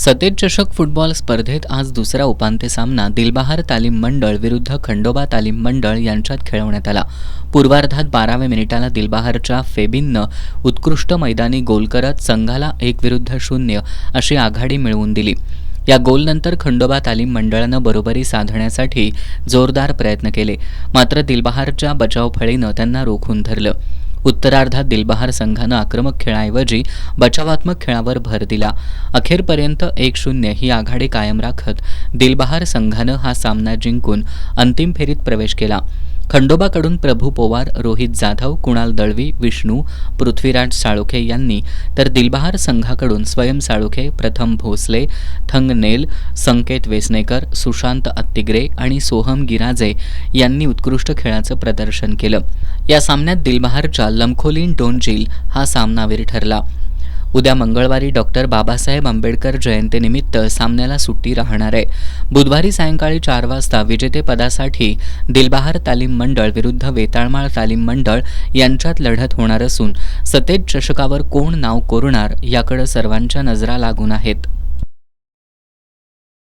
सतेज चषक फुटबॉल स्पर्धेत आज दुसरा उपांत्य सामना दिलबहार तालीम मंडळ विरुद्ध खंडोबा तालीम मंडळ यांच्यात खेळवण्यात आला. पूर्वार्धात 12व्या मिनिटाला दिलबहारच्या फेबिननं उत्कृष्ट मैदानी गोल करत संघाला 1-0 अशी आघाडी मिळवून दिली. या गोलनंतर खंडोबा तालीम मंडळानं बरोबरी साधण्यासाठी जोरदार प्रयत्न केले, मात्र दिलबहारच्या बचावफळीनं त्यांना रोखून धरलं. उत्तरार्धात दिलबहार संघानं आक्रमक खेळाऐवजी बचावात्मक खेळावर भर दिला. अखेरपर्यंत 1-0 ही आघाडी कायम राखत दिलबहार संघानं हा सामना जिंकून अंतिम फेरीत प्रवेश केला. खंडोबाकडून प्रभू पोवार, रोहित जाधव, कुणाल दळवी, विष्णू, पृथ्वीराज साळोखे यांनी, तर दिलबहार संघाकडून स्वयं साळोखे, प्रथम भोसले, थंगनेल, संकेत वेसनेकर, सुशांत अत्तिग्रे आणि सोहम गिराजे यांनी उत्कृष्ट खेळाचं प्रदर्शन केलं. या सामन्यात दिलबहारच्या लमखोलीन डोंजिल हा सामनावीर ठरला. उद्या मंगळवारी डॉक्टर बाबासाहेब आंबेडकर जयंतीनिमित्त सामन्याला सुट्टी राहणार आहे. बुधवारी सायंकाळी 4 वाजता विजेतेपदासाठी दिलबहार तालीम मंडळ विरुद्ध वेताळमाळ तालीम मंडळ यांच्यात लढत होणार असून सतेज चषकावर कोण नाव कोरणार याकडे सर्वांच्या नजरा लागून आहेत.